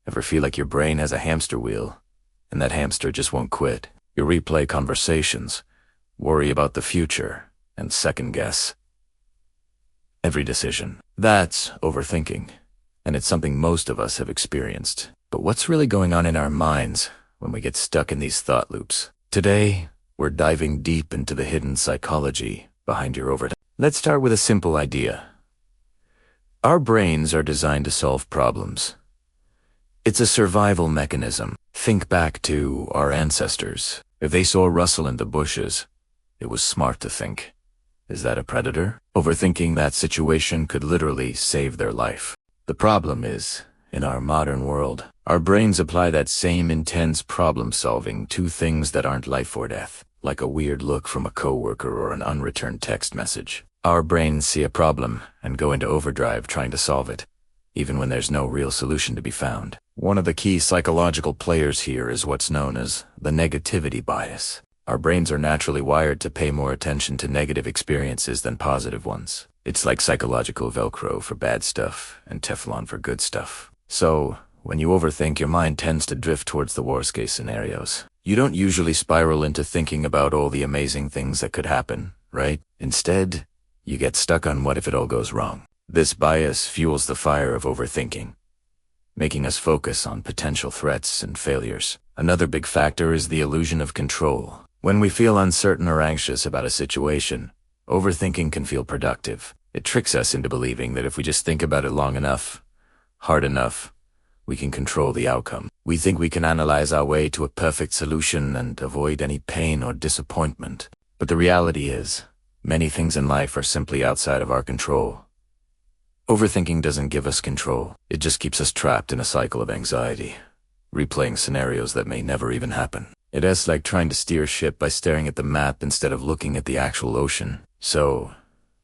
Ever feel like your brain has a hamster wheel, and that hamster just won't quit? You replay conversations, worry about the future, and second guess every decision. That's overthinking, and it's something most of us have experienced. But what's really going on in our minds when we get stuck in these thought loops? Today, we're diving deep into the hidden psychology behind your overthinking. Let's start with a simple idea. Our brains are designed to solve problems. It's a survival mechanism. Think back to our ancestors. If they saw a rustle in the bushes, it was smart to think, is that a predator? Overthinking that situation could literally save their life. The problem is, in our modern world, our brains apply that same intense problem-solving to things that aren't life or death, like a weird look from a coworker or an unreturned text message. Our brains see a problem and go into overdrive trying to solve it, even when there's no real solution to be found. One of the key psychological players here is what's known as the negativity bias. Our brains are naturally wired to pay more attention to negative experiences than positive ones. It's like psychological Velcro for bad stuff and Teflon for good stuff. So, when you overthink, your mind tends to drift towards the worst-case scenarios. You don't usually spiral into thinking about all the amazing things that could happen, right? Instead, you get stuck on what if it all goes wrong. This bias fuels the fire of overthinking, making us focus on potential threats and failures. Another big factor is the illusion of control. When we feel uncertain or anxious about a situation, overthinking can feel productive. It tricks us into believing that if we just think about it long enough, hard enough, we can control the outcome. We think we can analyze our way to a perfect solution and avoid any pain or disappointment. But the reality is, many things in life are simply outside of our control. Overthinking doesn't give us control. It just keeps us trapped in a cycle of anxiety, replaying scenarios that may never even happen. It's like trying to steer a ship by staring at the map instead of looking at the actual ocean. So,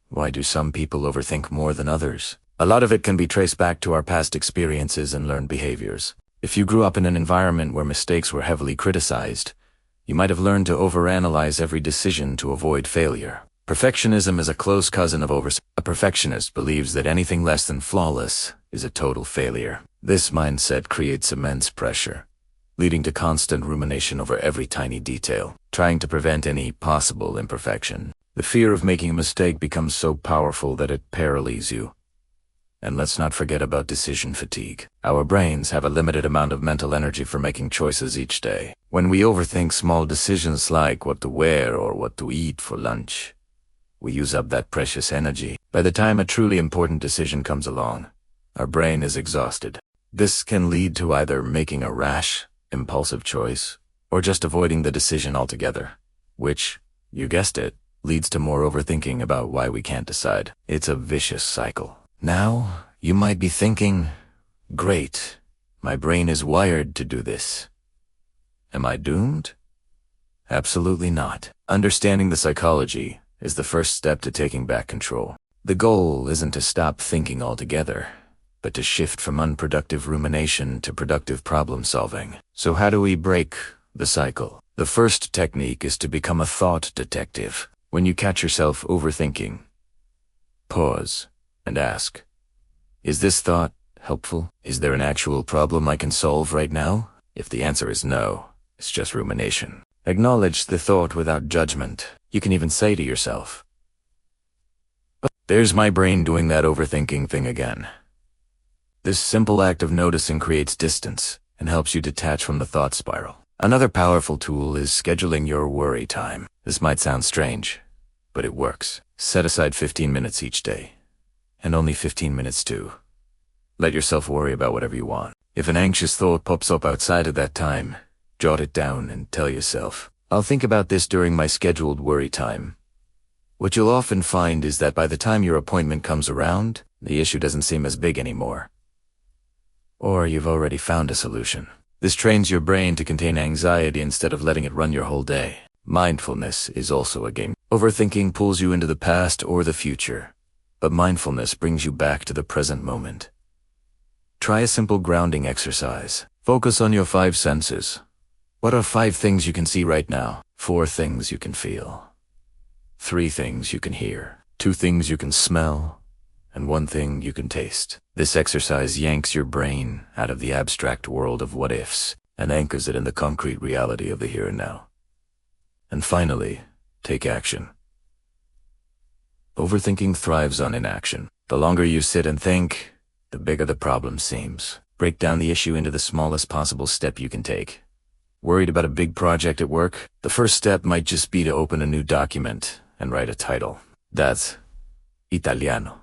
why do some people overthink more than others? A lot of it can be traced back to our past experiences and learned behaviors. If you grew up in an environment where mistakes were heavily criticized, you might have learned to overanalyze every decision to avoid failure. Perfectionism is a close cousin of overthinking. A perfectionist believes that anything less than flawless is a total failure. This mindset creates immense pressure, leading to constant rumination over every tiny detail, trying to prevent any possible imperfection. The fear of making a mistake becomes so powerful that it paralyzes you. And let's not forget about decision fatigue. Our brains have a limited amount of mental energy for making choices each day. When we overthink small decisions like what to wear or what to eat for lunch, we use up that precious energy. By the time a truly important decision comes along, our brain is exhausted. This can lead to either making a rash, impulsive choice, or just avoiding the decision altogether, which, you guessed it, leads to more overthinking about why we can't decide. It's a vicious cycle. Now, you might be thinking, great, my brain is wired to do this. Am I doomed? Absolutely not. Understanding the psychology is the first step to taking back control. The goal isn't to stop thinking altogether, but to shift from unproductive rumination to productive problem solving. So how do we break the cycle? The first technique is to become a thought detective. When you catch yourself overthinking, pause and ask, is this thought helpful? Is there an actual problem I can solve right now? If the answer is no, it's just rumination. Acknowledge the thought without judgment. You can even say to yourself, there's my brain doing that overthinking thing again. This simple act of noticing creates distance and helps you detach from the thought spiral. Another powerful tool is scheduling your worry time. This might sound strange, but it works. Set aside 15 minutes each day, and only 15 minutes too. Let yourself worry about whatever you want. If an anxious thought pops up outside of that time, jot it down and tell yourself, I'll think about this during my scheduled worry time. What you'll often find is that by the time your appointment comes around, the issue doesn't seem as big anymore. Or you've already found a solution. This trains your brain to contain anxiety instead of letting it run your whole day. Mindfulness is also a game. Overthinking pulls you into the past or the future, but mindfulness brings you back to the present moment. Try a simple grounding exercise. Focus on your 5 senses. What are 5 things you can see right now? 4 things you can feel. 3 things you can hear. 2 things you can smell. and one thing you can taste. This exercise yanks your brain out of the abstract world of what-ifs and anchors it in the concrete reality of the here and now. And finally, take action. Overthinking thrives on inaction. The longer you sit and think, the bigger the problem seems. Break down the issue into the smallest possible step you can take. Worried about a big project at work? The first step might just be to open a new document and write a title. That's Italiano.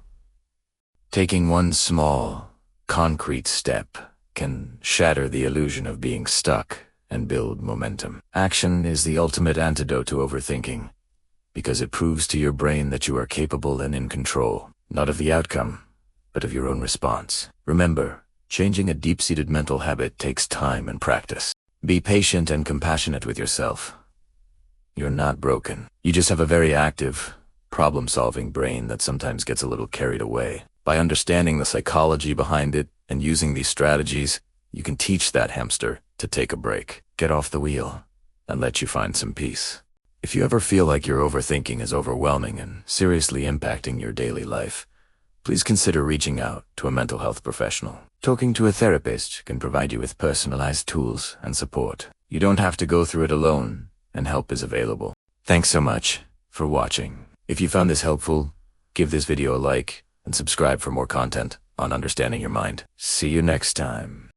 Taking one small, concrete step can shatter the illusion of being stuck and build momentum. Action is the ultimate antidote to overthinking, because it proves to your brain that you are capable and in control, not of the outcome, but of your own response. Remember, changing a deep-seated mental habit takes time and practice. Be patient and compassionate with yourself. You're not broken. You just have a very active, problem-solving brain that sometimes gets a little carried away. By understanding the psychology behind it and using these strategies, you can teach that hamster to take a break, get off the wheel, and let you find some peace. If you ever feel like your overthinking is overwhelming and seriously impacting your daily life, please consider reaching out to a mental health professional. Talking to a therapist can provide you with personalized tools and support. You don't have to go through it alone, and help is available. Thanks so much for watching. If you found this helpful, give this video a like and subscribe for more content on understanding your mind. See you next time.